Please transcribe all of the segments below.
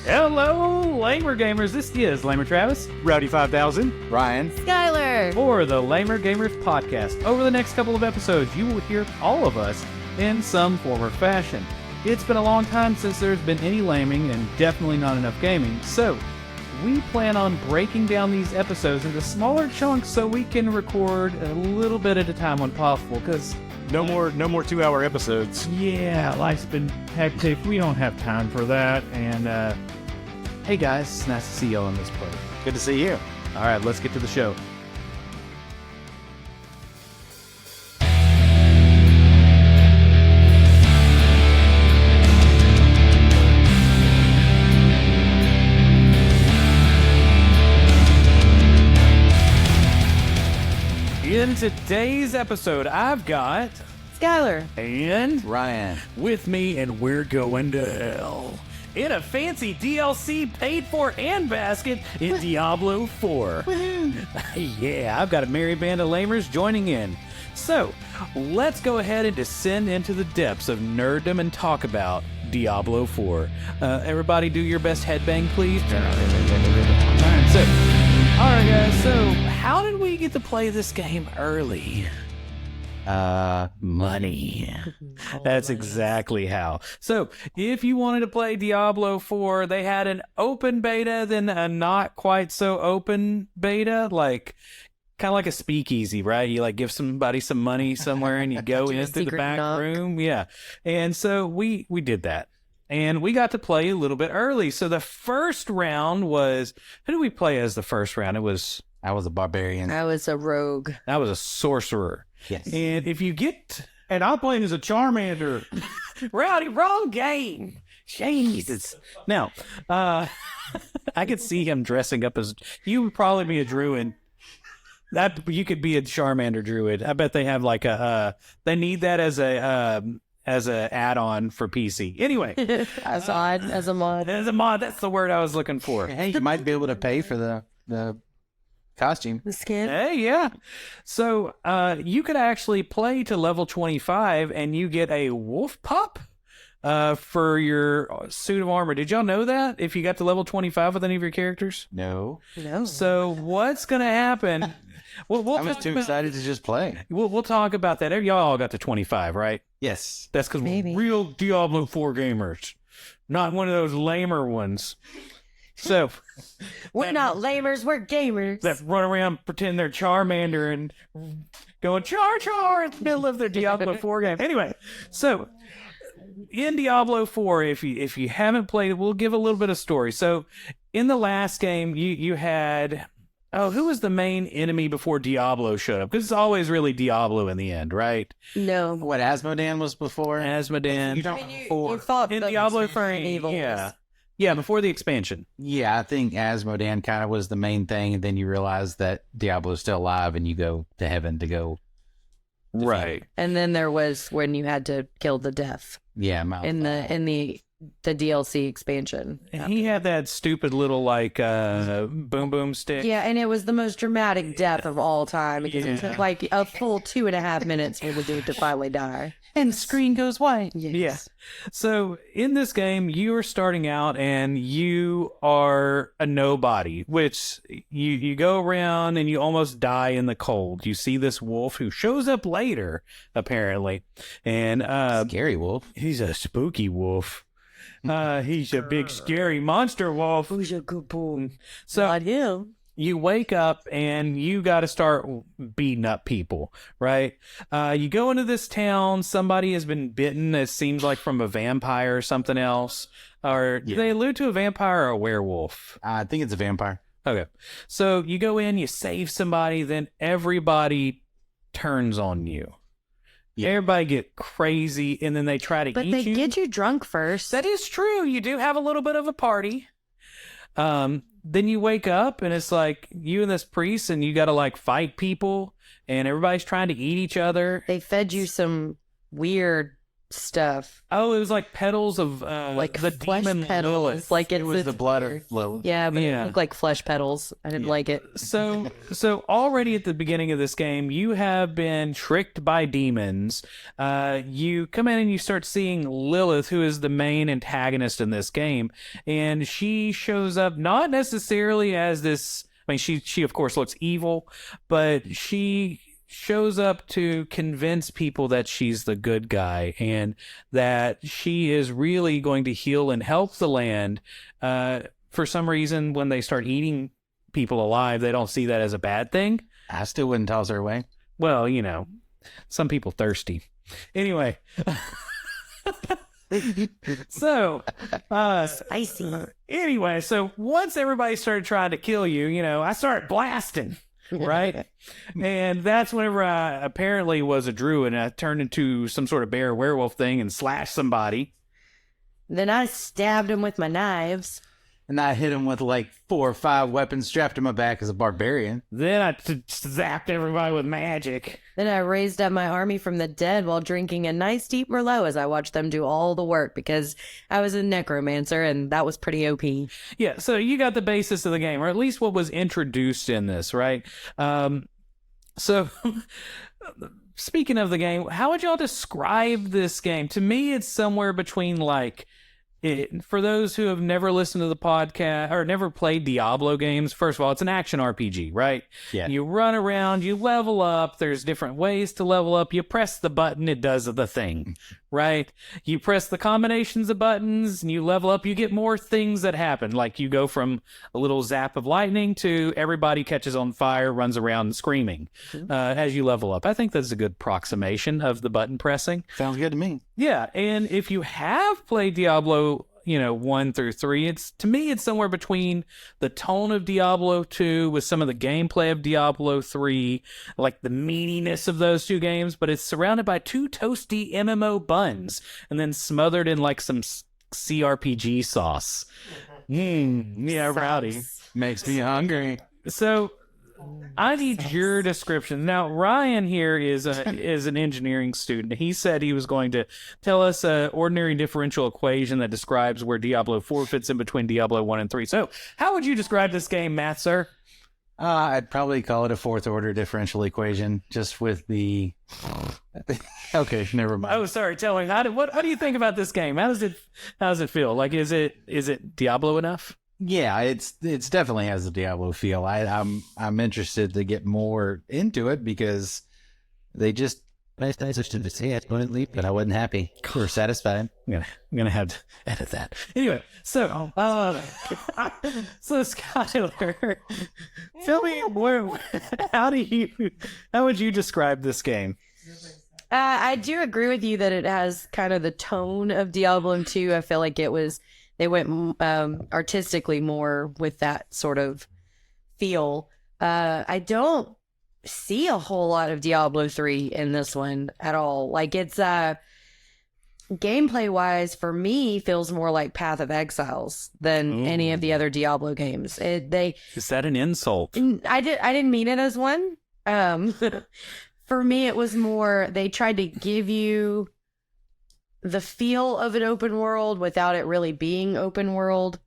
Hello, Lamer Gamers. This is Lamer Travis, Rowdy 5000, Ryan, Skylar, for the Lamer Gamers podcast. Over the next couple of episodes, you will hear all of us in some form or fashion. It's been a long time since there's been any laming and definitely not enough gaming, so we plan on breaking down these episodes into smaller chunks so we can record a little bit at a time when possible, because no more 2-hour episodes. yeah, life's been hectic. We don't have time for that. And hey guys, it's nice to see y'all on this play. Good to see you. All right, let's get to the show. In today's episode, I've got Skylar, and Ryan. with me, and we're going to hell in a fancy DLC paid for and basket in Diablo IV. Yeah, I've got a merry band of lamers joining in. So, let's go ahead and descend into the depths of nerddom and talk about Diablo IV. Everybody do your best headbang, please. Alright guys, so how did we get to play this game early? Money. That's exactly how. So, if you wanted to play Diablo 4, they had an open beta, then a not quite so open beta, like kind of like a speakeasy, right? You like give somebody some money somewhere and you go in through the back room. Yeah. And so we did that. And we got to play a little bit early. So the first round was, who did we play as the first round? I was a barbarian. I was a rogue. I was a sorcerer. Yes. And if you get... And I'm playing as a Charmander. Rowdy, wrong game. Jesus. Now, I could see him dressing up as... You would probably be a druid. You could be a Charmander druid. I bet they have like a... they need that as a add-on for PC. Anyway. As a mod. As a mod, that's the word I was looking for. Hey, you might be able to pay for the costume. The skin. Hey, yeah. So you could actually play to level 25 and you get a wolf pup for your suit of armor. Did y'all know that? If you got to level 25 with any of your characters? No. So what's going to happen? We'll I was too excited to just play. We'll talk about that. Y'all all got to 25, right? Yes. That's because we're real Diablo 4 gamers. Not one of those lamer ones. So... We're not lamers, we're gamers. that run around pretend they're Charmander and going char in the middle of their Diablo 4 game. Anyway, so in Diablo 4, if you haven't played it, we'll give a little bit of story. So in the last game, you had... Oh, who was the main enemy before Diablo showed up? Because it's always really Diablo in the end, right? No. What, Asmodan was before? Asmodan. You fought In the Diablo 3, evils. yeah, before the expansion. Yeah, I think Asmodan kind of was the main thing, and then you realize that Diablo's still alive, and you go to heaven to go. Right. And then there was when you had to kill the death Yeah, in the DLC expansion. And he had that stupid little, like, boom boom stick. Yeah, and it was the most dramatic death of all time because it took like a full 2.5 minutes for the dude to finally die. And the screen goes white. Yes. Yeah. So in this game, you are starting out and you are a nobody, which you go around and you almost die in the cold. You see this wolf who shows up later, apparently. And Scary wolf. he's a spooky wolf. He's a big scary monster wolf. Who's a good boy? So Not him. you wake up and you got to start beating up people, right? You go into this town, somebody has been bitten, it seems like from a vampire or something else. Or do they allude to a vampire or a werewolf? I think it's a vampire. Okay. So you go in, you save somebody, then everybody turns on you. Yeah. Everybody get crazy, and then they try to But eat they you. get you drunk first. That is true. You do have a little bit of a party. Then you wake up and it's like you and this priest and you got to like fight people and everybody's trying to eat each other. They fed you some weird stuff. Oh, it was like petals of Like the flesh demon petals. Lilith. Like It was the blood of Lilith. Yeah, but Yeah. it looked like flesh petals. I didn't like it. So already at the beginning of this game, you have been tricked by demons. You come in and you start seeing Lilith, who is the main antagonist in this game, and she shows up not necessarily as this. I mean, she of course looks evil, but she shows up to convince people that she's the good guy and that she is really going to heal and help the land. For some reason, when they start eating people alive, they don't see that as a bad thing. I still wouldn't toss her away. Well, you know, some people thirsty. Anyway. So, Spicy. anyway, so once everybody started trying to kill you, you know, I started blasting, right? And that's whenever I apparently was a druid and I turned into some sort of bear werewolf thing and slashed somebody. Then I stabbed him with my knives. And I hit him with like 4 or 5 weapons strapped to my back as a barbarian. Then I zapped everybody with magic. Then I raised up my army from the dead while drinking a nice deep Merlot as I watched them do all the work because I was a necromancer and that was pretty OP. Yeah, so you got the basis of the game, or at least what was introduced in this, right? So, speaking of the game, how would y'all describe this game? To me, it's somewhere between like... for those who have never listened to the podcast or never played Diablo games, first of all, it's an action RPG, right? Yeah. You run around, you level up. There's different ways to level up. You press the button, it does the thing, right? You press the combinations of buttons and you level up. You get more things that happen. Like you go from a little zap of lightning to everybody catches on fire, runs around screaming as you level up. I think that's a good approximation of the button pressing. Sounds good to me. Yeah, and if you have played Diablo, 1 through 3, to me it's somewhere between the tone of Diablo 2 with some of the gameplay of Diablo 3, like the meatiness of those two games, but it's surrounded by 2 toasty MMO buns and then smothered in like some CRPG sauce. Yeah, rowdy. Makes me hungry. So I need your description. Now, Ryan here is an engineering student. He said he was going to tell us an ordinary differential equation that describes where Diablo 4 fits in between Diablo 1 and 3. So, how would you describe this game, Matt, sir? I'd probably call it a 4th order differential equation, just with the... Okay, never mind. Oh, sorry. Tell me, what do you think about this game? How does it feel? Like, is it Diablo enough? Yeah, it's definitely has a Diablo feel. I'm interested to get more into it because they just nice to see it, but I wasn't happy or satisfied. I'm gonna have to edit that. Anyway, so Skylar, tell me how would you describe this game? I do agree with you that it has kind of the tone of Diablo 2. I feel like they went artistically more with that sort of feel. I don't see a whole lot of Diablo 3 in this one at all. Like it's gameplay wise for me feels more like Path of Exiles than any of the other Diablo games. Is that an insult? I didn't mean it as one. For me it was more they tried to give you the feel of an open world without it really being open world,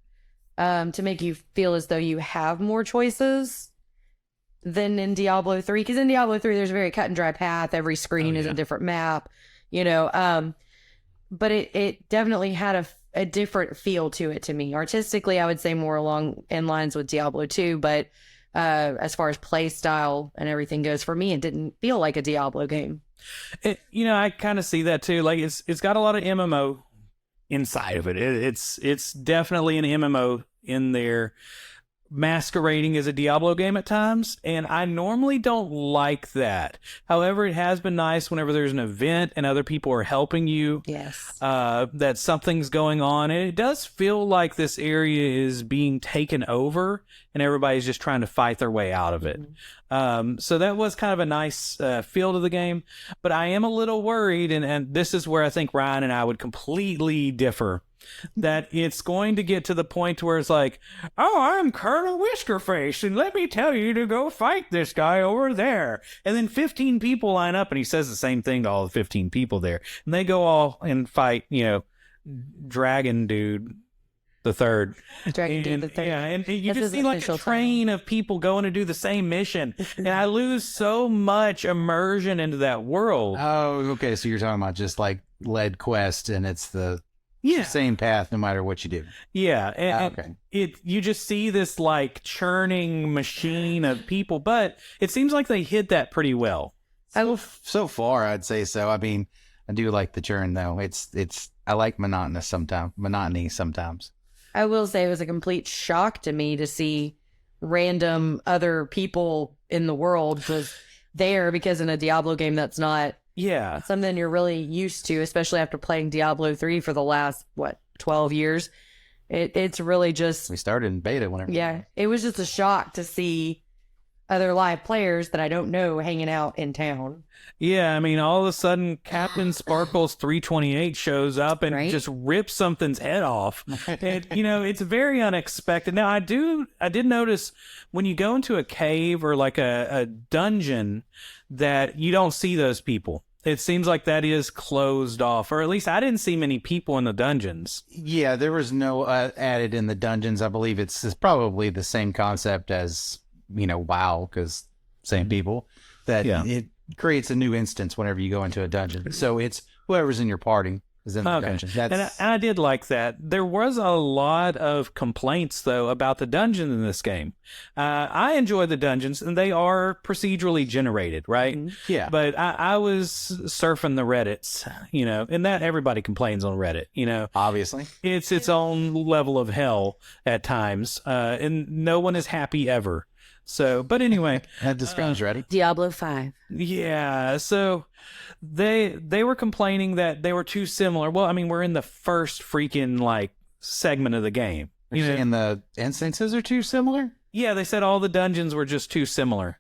to make you feel as though you have more choices than in Diablo 3. Because in Diablo 3, there's a very cut and dry path. Every screen is a different map, but it definitely had a different feel to it to me. Artistically, I would say more along in lines with Diablo 2, but as far as play style and everything goes, for me, it didn't feel like a Diablo game. I kind of see that too. Like it's got a lot of MMO inside of it. It's definitely an MMO in there, masquerading as a Diablo game at times, and I normally don't like that. However, it has been nice whenever there's an event and other people are helping you. Yes. That something's going on, and it does feel like this area is being taken over, and everybody's just trying to fight their way out of it. So that was kind of a nice feel to the game, but I am a little worried, and this is where I think Ryan and I would completely differ. that it's going to get to the point where it's like, oh, I'm Colonel Whiskerface, and let me tell you to go fight this guy over there. And then 15 people line up, and he says the same thing to all the 15 people there. And they go all and fight, Dragon Dude the Third. Dragon Dude the Third. Yeah, and you That's just his see like a official train of people going to do the same mission. And I lose so much immersion into that world. Oh, okay. So you're talking about just like lead quest, and it's the same path no matter what you do. Yeah, and Okay. you just see this like churning machine of people, but it seems like they hid that pretty well. So far, I'd say so. I mean, I do like the churn though. I like monotony sometimes. I will say it was a complete shock to me to see random other people in the world just there, because in a Diablo game that's not something you're really used to, especially after playing Diablo 3 for the last 12 years. It's really just We started in beta whenever. Yeah, it was just a shock to see other live players that I don't know hanging out in town. Yeah, I mean, all of a sudden, Captain Sparkles 328 shows up and just rips something's head off. And, it's very unexpected. Now, I did notice when you go into a cave or like a dungeon that you don't see those people. It seems like that is closed off, or at least I didn't see many people in the dungeons. Yeah, there was no added in the dungeons. I believe it's probably the same concept as, WoW, because same people, that it creates a new instance whenever you go into a dungeon. So it's whoever's in your party is in the dungeon. And I did like that. There was a lot of complaints, though, about the dungeons in this game. I enjoy the dungeons, and they are procedurally generated, right? Yeah. But I was surfing the Reddits, and that everybody complains on Reddit, Obviously. It's its own level of hell at times, and no one is happy ever. So, but anyway. That describes ready. Diablo 5. Yeah, so they were complaining that they were too similar. Well, I mean, we're in the first freaking, segment of the game. And the instances are too similar? Yeah, they said all the dungeons were just too similar.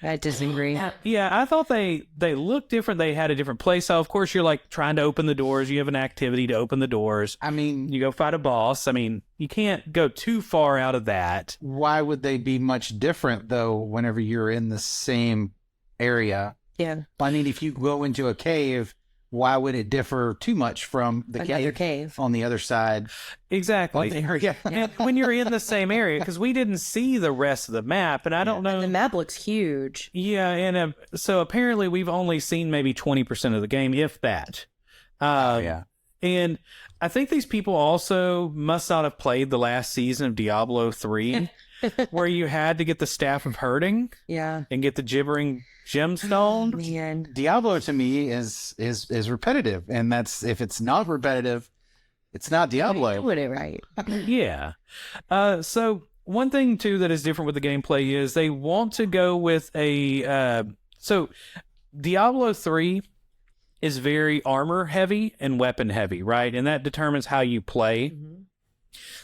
I disagree. Yeah, I thought they looked different. They had a different play style. Of course, you're trying to open the doors. You have an activity to open the doors. I mean, you go fight a boss. I mean, you can't go too far out of that. Why would they be much different though? Whenever you're in the same area. Yeah. I mean, if you go into a cave, why would it differ too much from the cave on the other side? Exactly. Yeah. And when you're in the same area, because we didn't see the rest of the map, and I don't know. And the map looks huge. Yeah, and so apparently we've only seen maybe 20% of the game, if that. Yeah. And I think these people also must not have played the last season of Diablo 3, where you had to get the Staff of Herding. Yeah. And get the Gibbering Gemstone. Man. Diablo to me is repetitive, and that's, if it's not repetitive, it's not Diablo. Put it right. Yeah. So one thing too that is different with the gameplay is they want to go with so Diablo 3 is very armor heavy and weapon heavy, right? And that determines how you play. Mm-hmm.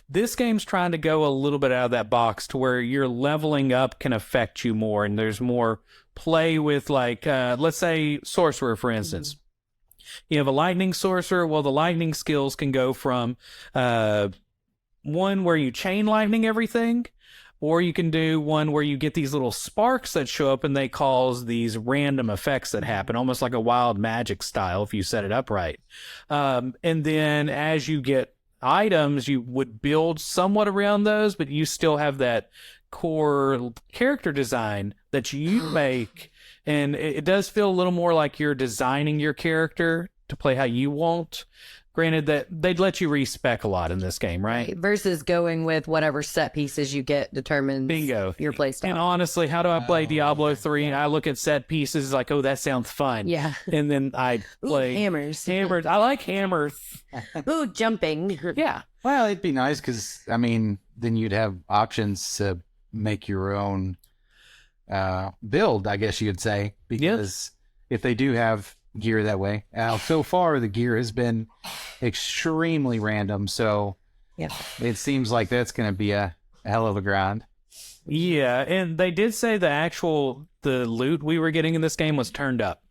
This game's trying to go a little bit out of that box to where your leveling up can affect you more, and there's more play with, let's say sorcerer, for instance. Mm-hmm. You have a lightning sorcerer. Well, the lightning skills can go from one where you chain lightning everything, or you can do one where you get these little sparks that show up and they cause these random effects that happen, almost like a wild magic style if you set it up right. And then as you get items, you would build somewhat around those, but you still have that core character design that you make. And it does feel a little more like you're designing your character to play how you want. Granted that they'd let you respec a lot in this game, right? Versus going with whatever set pieces you get determines your playstyle. And honestly, how do I play Diablo 3? I look at set pieces like, oh, that sounds fun. Yeah. And then I play hammers. Hammers. I like hammers. Ooh, jumping. Yeah. Well, it'd be nice because, I mean, then you'd have options to make your own build, I guess you'd say. Because if they do have gear that way, so far the gear has been extremely random, so it seems like that's going to be a hell of a grind. Yeah, and they did say the loot we were getting in this game was turned up.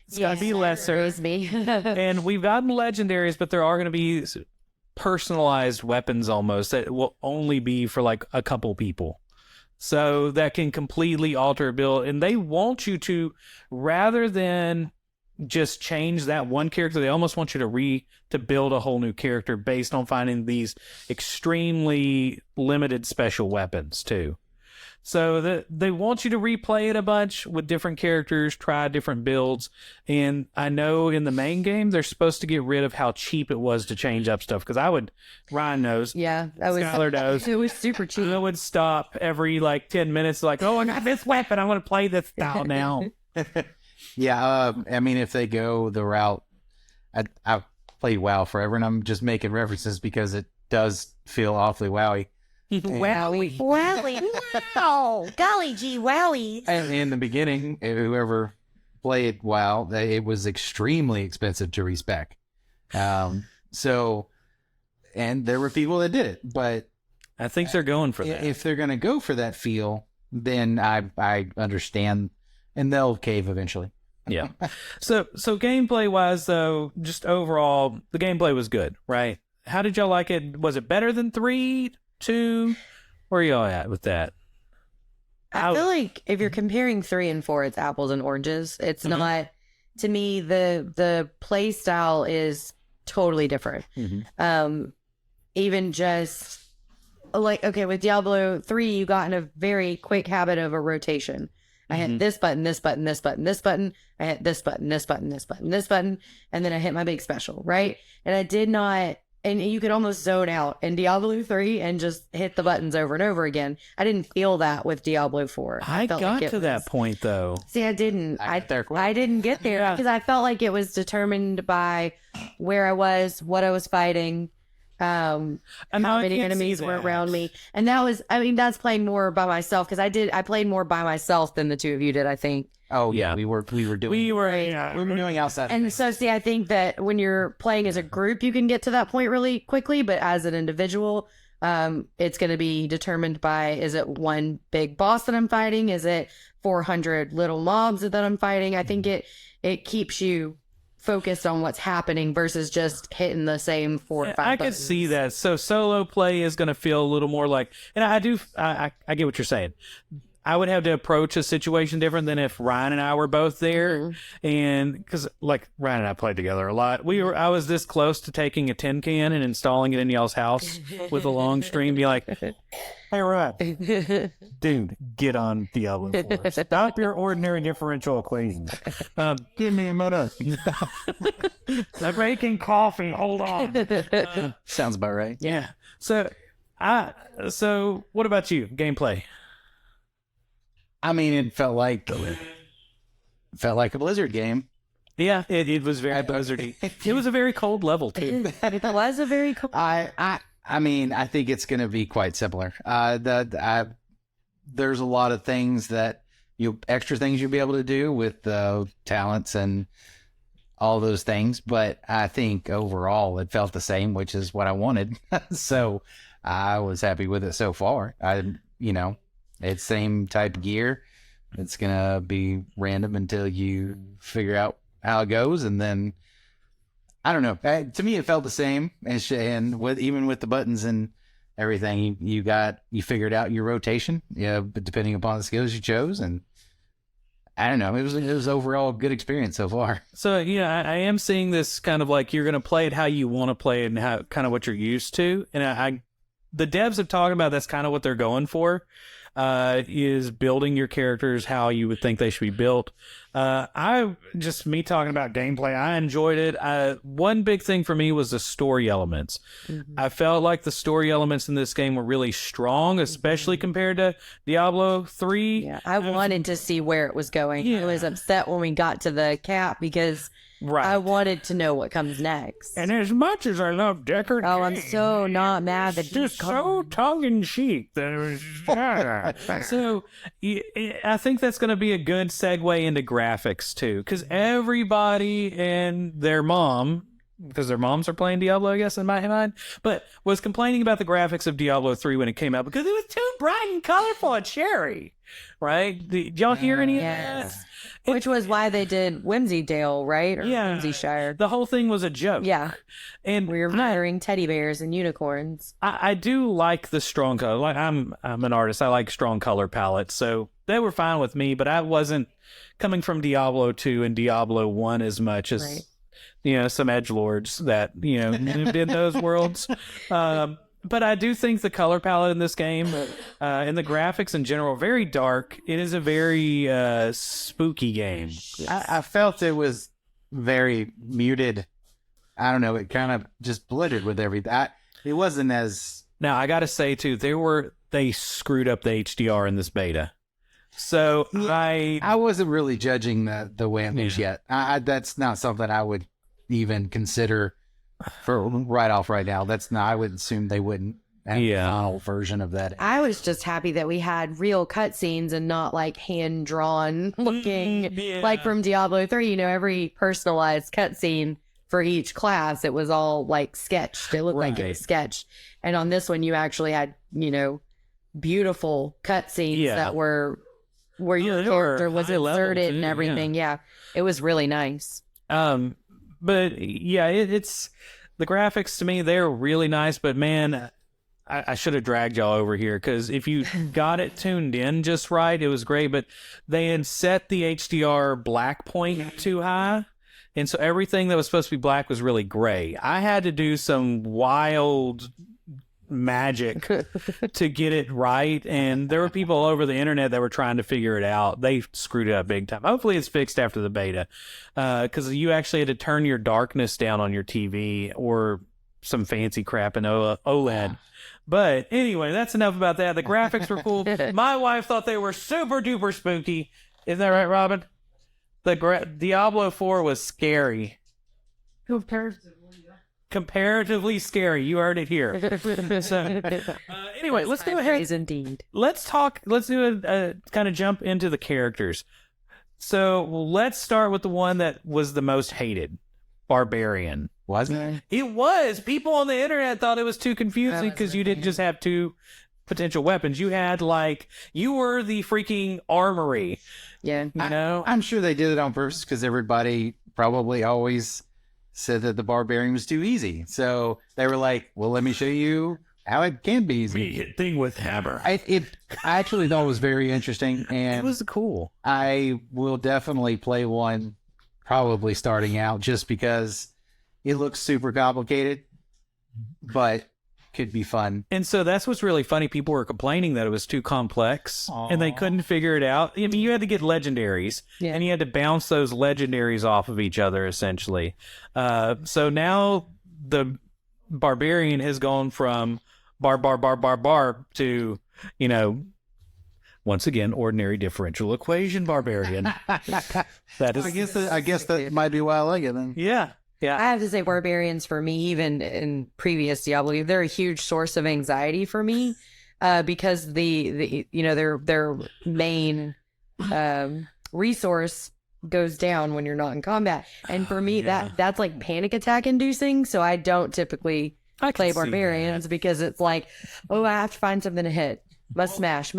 It's got to be lesser. Me. And we've gotten legendaries, but there are going to be personalized weapons almost that will only be for like a couple people. So that can completely alter a build. And they want you to, rather than just change that one character, they almost want you to build a whole new character based on finding these extremely limited special weapons too. So they want you to replay it a bunch with different characters, try different builds. And I know in the main game, they're supposed to get rid of how cheap it was to change up stuff. Because Ryan knows. Yeah, Skylar knows. It was super cheap. I would stop every like 10 minutes, like, oh, I got this weapon. I want to play this style now. Yeah, I mean, if they go the route, I've played WoW forever, and I'm just making references because it does feel awfully wowy. Wowie. Wow. Golly gee, wowie. And in the beginning, whoever played WoW, it was extremely expensive to respec. So, and there were people that did it, but I think they're going for that. If they're going to go for that feel, then I understand, and they'll cave eventually. Yeah. So gameplay wise though, just overall, the gameplay was good, right? How did y'all like it? Was it better than 3, 2? Where are y'all at with that? I feel like if you're comparing 3 and 4, it's apples and oranges. It's not, to me, the play style is totally different. Even just like, okay, with Diablo 3, you got in a very quick habit of a rotation. I hit this button, this button, this button, this button. I hit this button, this button, this button, this button. And then I hit my big special, right? And I did not, and you could almost zone out in Diablo 3 and just hit the buttons over and over again. I didn't feel that with Diablo 4. I got to that point though. See, I didn't. I didn't get there because I felt like it was determined by where I was, what I was fighting, and how many enemies were around me. And that was, I mean, that's playing more by myself because I played more by myself than the two of you did, I think. Oh yeah, we were doing outside. And so, see, I think that when you're playing as a group, you can get to that point really quickly, but as an individual, it's going to be determined by, is it one big boss that I'm fighting? Is it 400 little mobs that I'm fighting? I think it keeps you focused on what's happening versus just hitting the same 4 or 5 I buttons. could see that. So solo play is going to feel a little more like, and I get what you're saying. I would have to approach a situation different than if Ryan and I were both there. And because like Ryan and I played together a lot, I was this close to taking a tin can and installing it in y'all's house with a long stream, be like, hey Ryan, dude, get on Diablo 4. Stop your ordinary differential equations. Give me a minute. I'm making coffee. Hold on. Sounds about right. Yeah. So what about you? Gameplay? I mean, it felt like a Blizzard game. Yeah, it was very blizzardy. It was a very cold level too. It was a very cold. I mean, I think it's going to be quite similar. There's a lot of things extra things you'll be able to do with talents and all those things, but I think overall it felt the same, which is what I wanted. So I was happy with it so far. It's same type of gear. It's going to be random until you figure out how it goes. And then, I don't know. To me, it felt the same. And even with the buttons and everything, you figured out your rotation, but depending upon the skills you chose. And I don't know. It was overall a good experience so far. So, I am seeing this kind of like you're going to play it how you want to play it and how kind of what you're used to. And the devs have talked about that's kind of what they're going for. Is building your characters how you would think they should be built. Me talking about gameplay, I enjoyed it. One big thing for me was the story elements. I felt like the story elements in this game were really strong, especially compared to Diablo 3. Yeah, I wanted to see where it was going. I was upset when we got to the cap because I wanted to know what comes next. And as much as I love Deckard, I'm so not mad that just so tongue-in-cheek. So I think that's going to be a good segue into graphics too, because everybody and their mom, because their moms are playing Diablo, I guess in my mind, but was complaining about the graphics of Diablo 3 when it came out because it was too bright and colorful and cherry. Right? Did y'all hear any of that? Which was why they did Whimsydale, right? Or Yeah. Whimsyshire. The whole thing was a joke. Yeah. And We were firing teddy bears and unicorns. I do like the strong color. Like I'm an artist. I like strong color palettes, so they were fine with me. But I wasn't coming from Diablo 2 and Diablo 1 as much as some edgelords that lived in those worlds. But I do think the color palette in this game and the graphics in general are very dark. It is a very spooky game. I felt it was very muted. I don't know. It kind of just blended with everything. It wasn't as... Now, I got to say, too, they screwed up the HDR in this beta. So I wasn't really judging the whammies yet. That's not something I would even consider for right off right now. That's not. I would assume they wouldn't have a final version of that. I was just happy that we had real cutscenes and not like hand drawn looking like from Diablo 3. Every personalized cutscene for each class, it was all like sketched. It looked like it was sketched. And on this one, you actually had beautiful cutscenes that were where your character was inserted and everything. Yeah, it was really nice. But yeah, it's the graphics to me, they're really nice, but man, I should have dragged y'all over here because if you got it tuned in just right, it was great, but they had set the HDR black point too high, and so everything that was supposed to be black was really gray. I had to do some wild magic to get it right, and there were people all over the internet that were trying to figure it out. They screwed it up big time. Hopefully it's fixed after the beta, because you actually had to turn your darkness down on your TV or some fancy crap in OLED. But anyway, that's enough about that. The graphics were cool. My wife thought they were super duper spooky. Isn't that right, Robin? The Diablo 4 was scary. Comparatively scary. You heard it here. So, anyway, let's go ahead. Indeed. Let's do a kind of jump into the characters. So let's start with the one that was the most hated, Barbarian. Wasn't it? It was. People on the internet thought it was too confusing because you didn't just have two potential weapons. You had you were the freaking armory. Yeah. I'm sure they did it on purpose because everybody probably always said that the Barbarian was too easy. So they were like, well, let me show you how it can be easy. Hit thing with hammer. I actually thought it was very interesting. And it was cool. I will definitely play one probably starting out just because it looks super complicated, but could be fun. And so that's what's really funny. People were complaining that it was too complex and they couldn't figure it out. I mean, you had to get legendaries and you had to bounce those legendaries off of each other, essentially. So now the Barbarian has gone from bar to, once again, ordinary differential equation Barbarian. That is. I guess that might be why I like it then. Yeah. Yeah. I have to say, Barbarians for me, even in previous Diablo, they're a huge source of anxiety for me, because their main resource goes down when you're not in combat, and for me that's like panic attack inducing. So I don't typically play Barbarians because it's like, oh, I have to find something to hit. Must smash.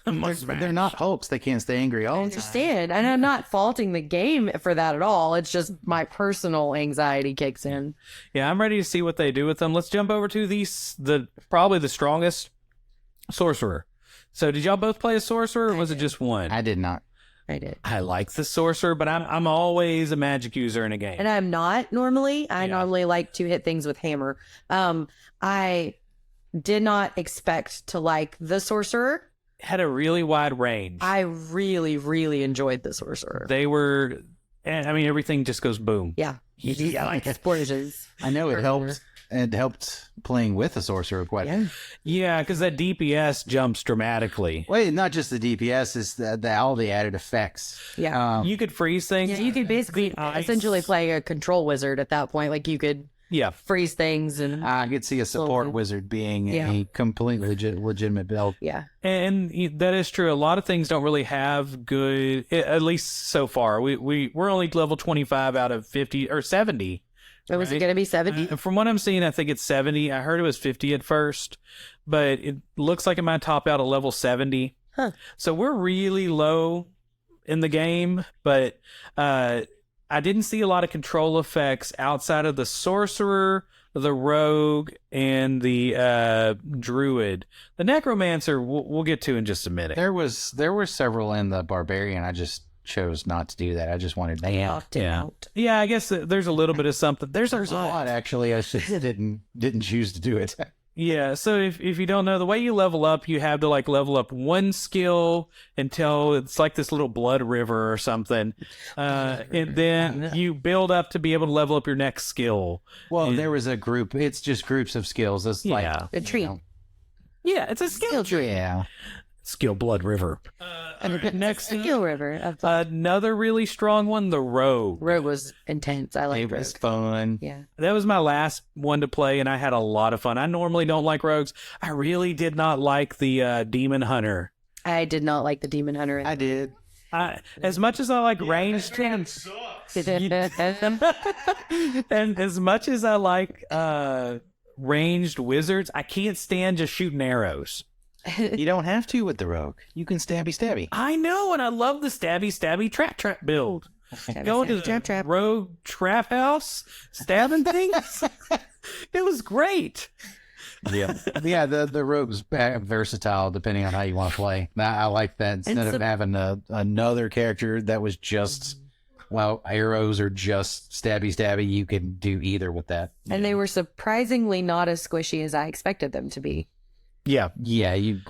They're not Hulks. They can't stay angry all I the time. understand. And I'm not faulting the game for that at all. It's just my personal anxiety kicks in. Yeah, I'm ready to see what they do with them. Let's jump over to probably the strongest sorcerer. So did y'all both play a sorcerer or was it just one? I did not. I did. I like the sorcerer, but I'm always a magic user in a game. And I'm not normally. I normally like to hit things with hammer. I did not expect to like the sorcerer. Had a really wide range. I really, really enjoyed the sorcerer. They were, I mean, everything just goes boom. Yeah. Yeah, like explosions. I know it helped. It helped playing with a sorcerer quite. Yeah, because that DPS jumps dramatically. Wait, not just the DPS, it's all the added effects. Yeah. You could freeze things. Yeah, you could basically essentially play a control wizard at that point. Like you could freeze things. And I could see a support wizard being a completely legitimate build. Yeah. And that is true. A lot of things don't really have good, at least so far. We're only level 25 out of 50 or 70. Was it going to be 70? From what I'm seeing, I think it's 70. I heard it was 50 at first, but it looks like it might top out at level 70. Huh. So we're really low in the game, but I didn't see a lot of control effects outside of the sorcerer, the rogue, and the druid. The necromancer we'll get to in just a minute. There were several in the barbarian. I just chose not to do that. I just wanted Out. Yeah, I guess there's a little bit of something. There's a a lot actually. I just didn't choose to do it. Yeah, so if you don't know, the way you level up, you have to like level up one skill until it's like this little blood river or something. And then you build up to be able to level up your next skill. Well, there was a group. It's just groups of skills. It's like A tree. Yeah, it's a skill tree. Yeah. Skill blood river. Next skill river. Another really strong one, the rogue. Rogue was intense. I liked It was Rogue. fun. Yeah. That was my last one to play, and I had a lot of fun. I normally don't like rogues. I really did not like the demon hunter. I did not like the demon hunter. I did. As much as I like ranged and as much as I like ranged wizards, I can't stand just shooting arrows. You don't have to with the rogue. You can stabby. I know, and I love the stabby trap build. Going to the trap. rogue trap house, stabbing things. It was great. Yeah. Yeah, the rogue's versatile depending on how you want to play. I like that. Instead of having another character that was just, arrows or just stabby, you can do either with that. And they were surprisingly not as squishy as I expected them to be. Yeah. Yeah, you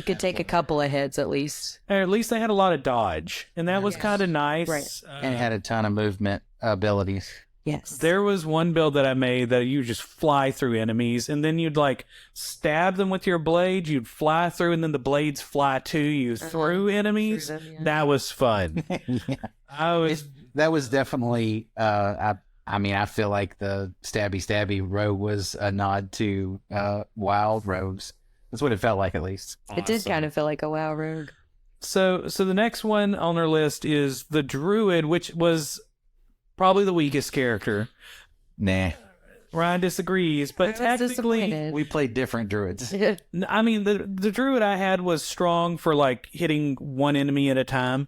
could take a couple of hits at least. Or at least they had a lot of dodge, and that was kind of nice. Right. and it had a ton of movement abilities. Yes. There was one build that I made that you just fly through enemies, and then you'd like stab them with your blade. You'd fly through, and then the blades fly to you through enemies. Through them, yeah. That was fun. Yeah. That was definitely. I feel like the stabby rogue was a nod to wild rogues. That's what it felt like, at least. It did kind of feel like a WoW rogue. So the next one on our list is the druid, which was probably the weakest character. Nah. Ryan disagrees, but I was technically, disappointed. We played different druids. I mean, the druid I had was strong for like hitting one enemy at a time,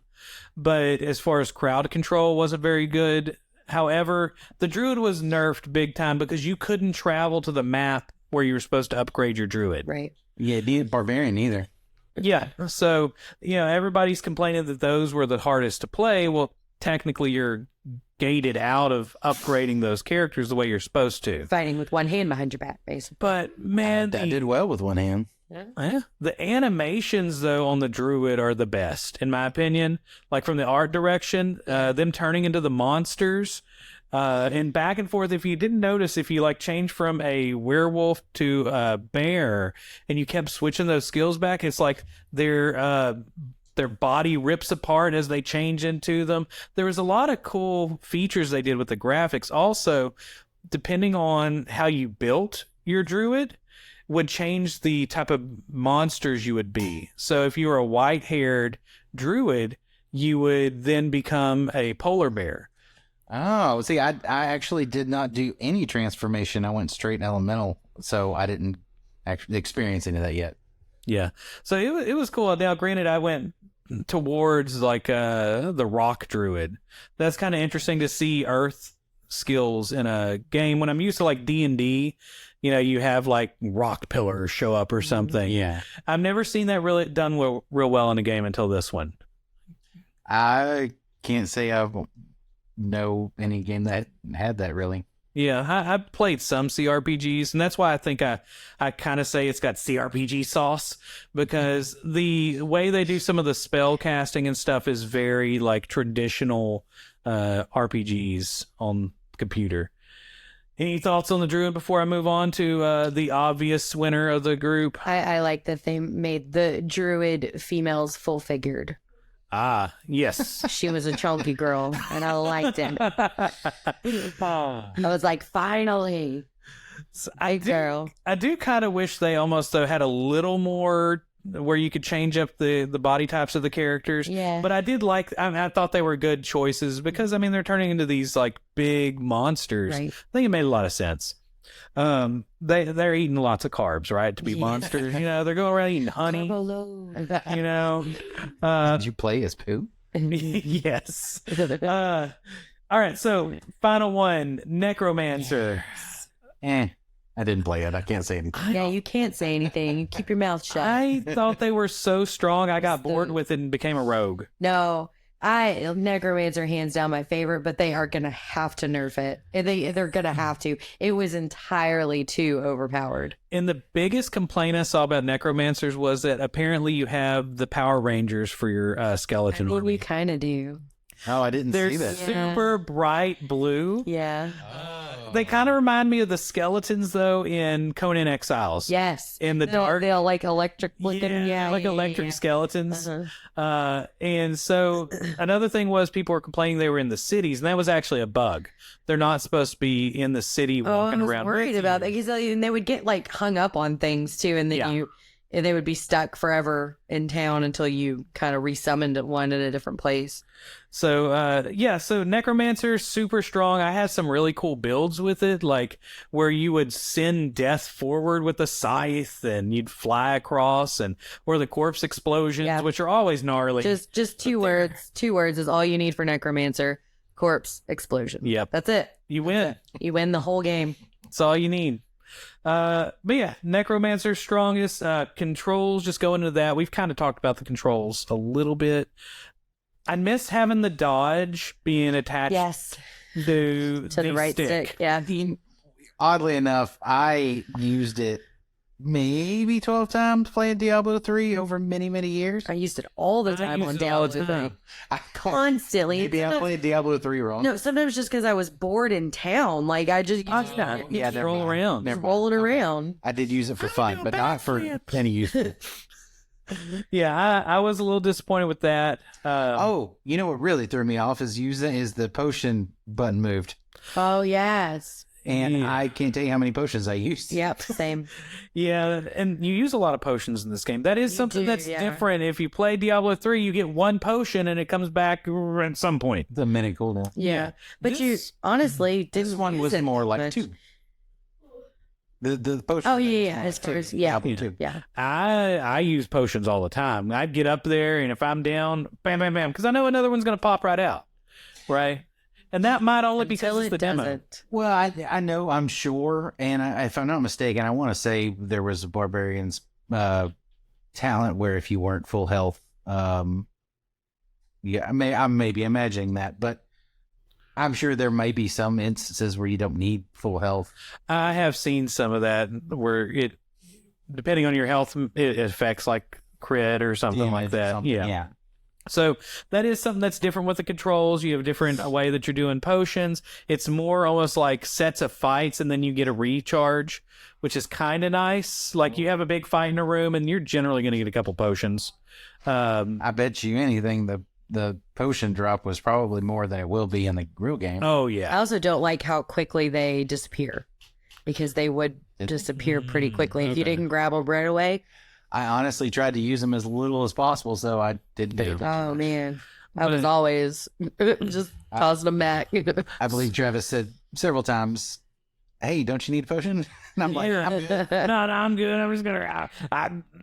but as far as crowd control, wasn't very good. However, the druid was nerfed big time because you couldn't travel to the map where you were supposed to upgrade your druid. Right. Yeah, barbarian either. Yeah. So, everybody's complaining that those were the hardest to play. Well, technically, you're gated out of upgrading those characters the way you're supposed to. Fighting with one hand behind your back, basically. But, man, That did well with one hand. the animations, though, on the druid are the best, in my opinion. Like, from the art direction, them turning into the monsters, and back and forth. If you didn't notice, if you like change from a werewolf to a bear and you kept switching those skills back, it's like their body rips apart as they change into them. There was a lot of cool features they did with the graphics. Also, depending on how you built your druid, would change the type of monsters you would be. So if you were a white-haired druid, you would then become a polar bear. Oh, see, I actually did not do any transformation. I went straight elemental, so I didn't actually experience any of that yet. Yeah. So it was cool. Now, granted, I went towards like the rock druid. That's kind of interesting to see earth skills in a game when I'm used to like D&D. You have like rock pillars show up or something. Yeah. I've never seen that really done real well in a game until this one. I can't say I know any game that had that, really. Yeah, I played some CRPGs, and that's why I think I kind of say it's got CRPG sauce, because the way they do some of the spell casting and stuff is very like traditional RPGs on computer. Any thoughts on the druid before I move on to the obvious winner of the group? I like that they made the druid females full-figured. Ah, yes. She was a chunky girl, and I liked it. I was like, finally, girl. I do kind of wish they almost though had a little more where you could change up the body types of the characters. Yeah. But I did like. I thought they were good choices because they're turning into these like big monsters. Right. I think it made a lot of sense. They're eating lots of carbs, right? To be monsters, they're going around eating honey. Carbo load. Did Did you play as poo? Yes. All right, so final one, Necromancer. I didn't play it. I can't say anything. Yeah, you can't say anything. You keep your mouth shut. I thought they were so strong, I got bored with it and became a rogue. No, Necromancer hands down my favorite, but they are gonna have to nerf it. They're gonna have to. It was entirely too overpowered. And the biggest complaint I saw about Necromancers was that apparently you have the Power Rangers for your skeleton army. We kind of do. Oh, I didn't They're see that. super bright blue. Yeah. They kind of remind me of the skeletons, though, in Conan Exiles. Yes. In the dark. They'll like electric looking. Yeah, like electric skeletons. Uh-huh. And so another thing was people were complaining they were in the cities, and that was actually a bug. They're not supposed to be in the city walking I was around. worried about that because they would get like hung up on things too, and then they would be stuck forever in town until you kind of resummoned one in a different place. So, so Necromancer, super strong. I had some really cool builds with it, like where you would send death forward with a scythe and you'd fly across, or the corpse explosions, which are always gnarly. Just two words. 2 words is all you need for Necromancer. Corpse explosion. Yep. That's it. You win. You win the whole game. That's all you need. But yeah, Necromancer's strongest. Controls, just go into that. We've kind of talked about the controls a little bit. I miss having the dodge being attached to the right stick. Yeah. Oddly enough, I used it maybe 12 times playing Diablo 3 over many, many years. I used it all the time on Diablo 3. Constantly. Maybe I played Diablo 3 wrong. No, sometimes just because I was bored in town. Like, I just roll around. Just rolling around. I did use it for fun, but not for any use. Yeah, I was a little disappointed with that. You know what really threw me off is the potion button moved. Oh, yes. And I can't tell you how many potions I used. Yep, same. Yeah, and you use a lot of potions in this game. That is something that's different. If you play Diablo 3, you get one potion and it comes back at some point. The minute cooldown. Yeah. But you honestly didn't. This one was more like 2. The potion. Oh yeah, as far as yeah. I use potions all the time. I'd get up there, and if I'm down, bam, bam, bam, because I know another one's gonna pop right out, right? And that might only be because it's the demo. Well, I know, I'm sure, and if I'm not mistaken, I want to say there was a barbarian's talent where if you weren't full health, I may be imagining that, but I'm sure there may be some instances where you don't need full health. I have seen some of that where it, depending on your health, it affects like crit or something like that. Yeah. So that is something that's different with the controls. You have a different way that you're doing potions. It's more almost like sets of fights, and then you get a recharge, which is kind of nice. Like you have a big fight in a room, and you're generally going to get a couple potions. I bet you anything the potion drop was probably more than it will be in the real game. Oh, yeah. I also don't like how quickly they disappear, because they would disappear pretty quickly if you didn't grab them right away. I honestly tried to use them as little as possible, so I didn't do it. Oh, man. I was always just tossing them back. I believe Travis said several times, "Hey, don't you need a potion?" And I'm like, "I'm good." No, I'm good. I'm just gonna.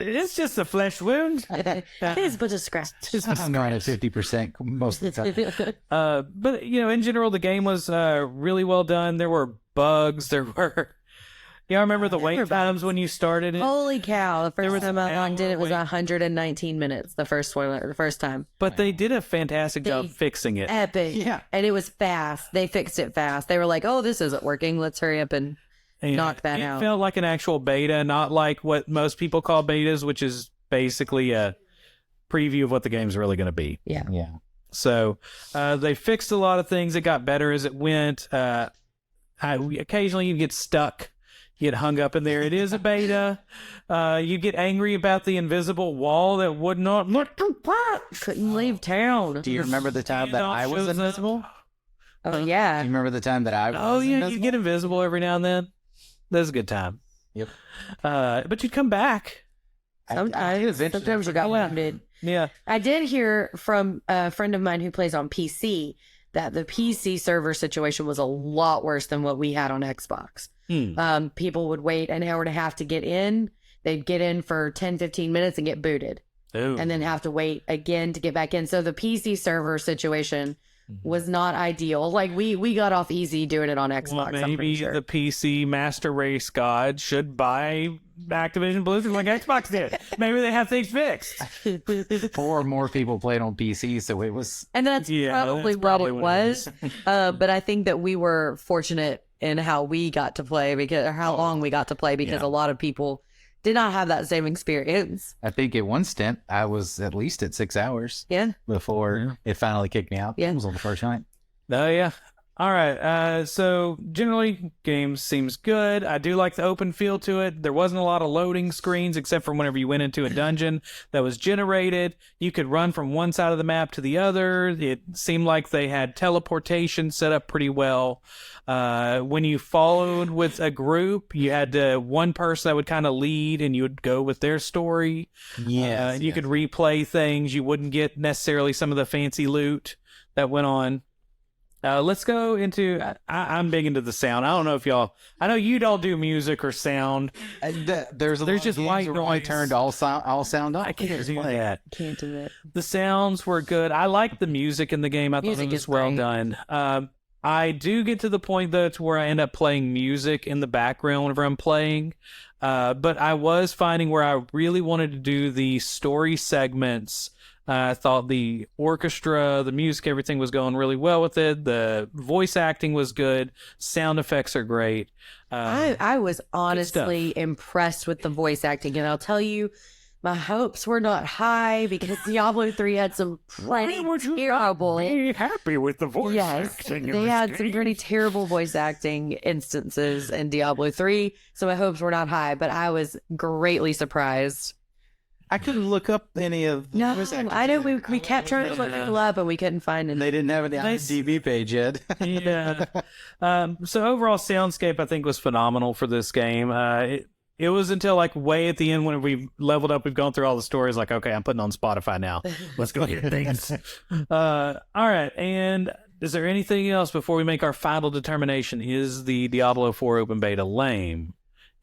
It's just a flesh wound. It is but a scratch. I'm going at 50% most of the time. But in general, the game was really well done. There were bugs. There were. I remember the wait times when you started it. Holy cow! The first time I logged in, it was 119 minutes. The first time. But they did a fantastic job fixing it. Epic. Yeah, and it was fast. They fixed it fast. They were like, "Oh, this isn't working. Let's hurry up and knock that out." It felt like an actual beta, not like what most people call betas, which is basically a preview of what the game's really going to be. Yeah. So they fixed a lot of things. It got better as it went. Occasionally you get stuck. You get hung up in there. It is a beta. You get angry about the invisible wall that would not let you pass. Couldn't leave town. Do you remember the time that I was invisible? Oh, yeah. Do you remember the time that I was invisible? You get invisible every now and then. That's a good time. Yep. But you'd come back. Sometimes you got wounded. Yeah. I did hear from a friend of mine who plays on PC that the PC server situation was a lot worse than what we had on Xbox. People would wait an hour and a half to get in. They'd get in for 10, 15 minutes and get booted. Ooh. and then have to wait again to get back in. So the PC server situation was not ideal. Like we got off easy doing it on Xbox. Well, I'm pretty maybe sure. the PC master race god should buy Activision Blizzard like Xbox did. Maybe they have things fixed. 4 more people played on PC, so it was. And that's probably what it was. But I think that we were fortunate in how we got to play or how long we got to play because a lot of people did not have that same experience. I think at one stint, I was at least at 6 hours. Yeah. Before it finally kicked me out. Yeah. It was on the first night. Oh, yeah. All right. So generally, game seems good. I do like the open feel to it. There wasn't a lot of loading screens except for whenever you went into a dungeon that was generated. You could run from one side of the map to the other. It seemed like they had teleportation set up pretty well. When you followed with a group, you had one person that would kind of lead and you would go with their story. Yes. You could replay things. You wouldn't get necessarily some of the fancy loot that went on. Let's go into. I'm big into the sound. I don't know if y'all. I know you don't do music or sound. There's just white where I noise. turned all sound up. I can't do that. Can't do it. The sounds were good. I liked the music in the game. I thought Music it was is well great. done. I do get to the point though to where I end up playing music in the background whenever I'm playing. But I was finding where I really wanted to do the story segments. I thought the orchestra, the music, everything was going really well with it. The voice acting was good. Sound effects are great. I was honestly impressed with the voice acting, and I'll tell you, my hopes were not high because Diablo 3 had some pretty terrible. Be happy with the voice Yes, acting. they had some pretty terrible voice acting instances in Diablo 3, so my hopes were not high, but I was greatly surprised. I couldn't look up any of. No, I know we kept trying to look people up, and we couldn't find And it. they didn't have an IMDb page yet. Yeah. So overall soundscape I think was phenomenal for this game. It was until like way at the end when we leveled up, we've gone through all the stories, like, okay, I'm putting on Spotify now. Let's go hear things. All right. And is there anything else before we make our final determination? Is the Diablo 4 open beta lame?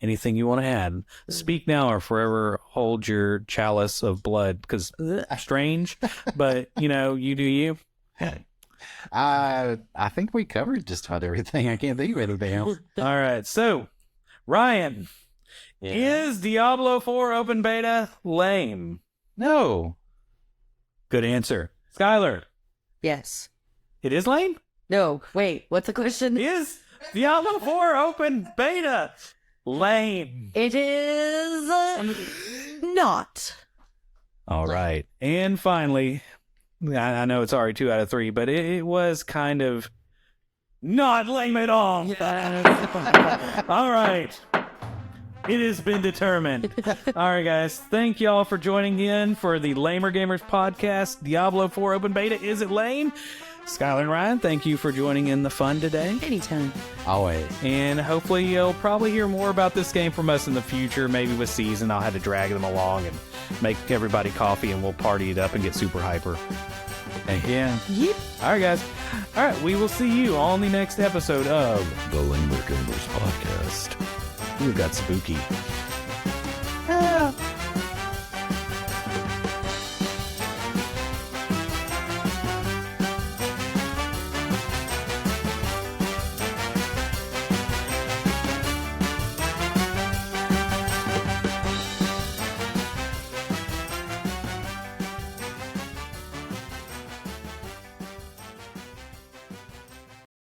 Anything you want to add? Speak now or forever hold your chalice of blood, because strange, but you know, you do you. I think we covered just about everything. I can't think of anything else. All right. So, Ryan, is Diablo 4 open beta lame? No. Good answer. Skylar, Yes. it is lame? No. Wait. What's the question? Is Diablo 4 open beta lame? It is not. All right. And finally, I know it's already 2 out of 3, but it was kind of not lame at all. All right. It has been determined. All right, guys. Thank y'all for joining in for the Lamer Gamers podcast. Diablo 4 open beta. Is it lame? Skylar and Ryan, thank you for joining in the fun today. Anytime. Always. And hopefully you'll probably hear more about this game from us in the future. Maybe with season, I'll have to drag them along and make everybody coffee and we'll party it up and get super hyper. Yeah. Yep. All right, guys. All right, we will see you on the next episode of The Lamer Gamers Podcast. Ooh, got spooky.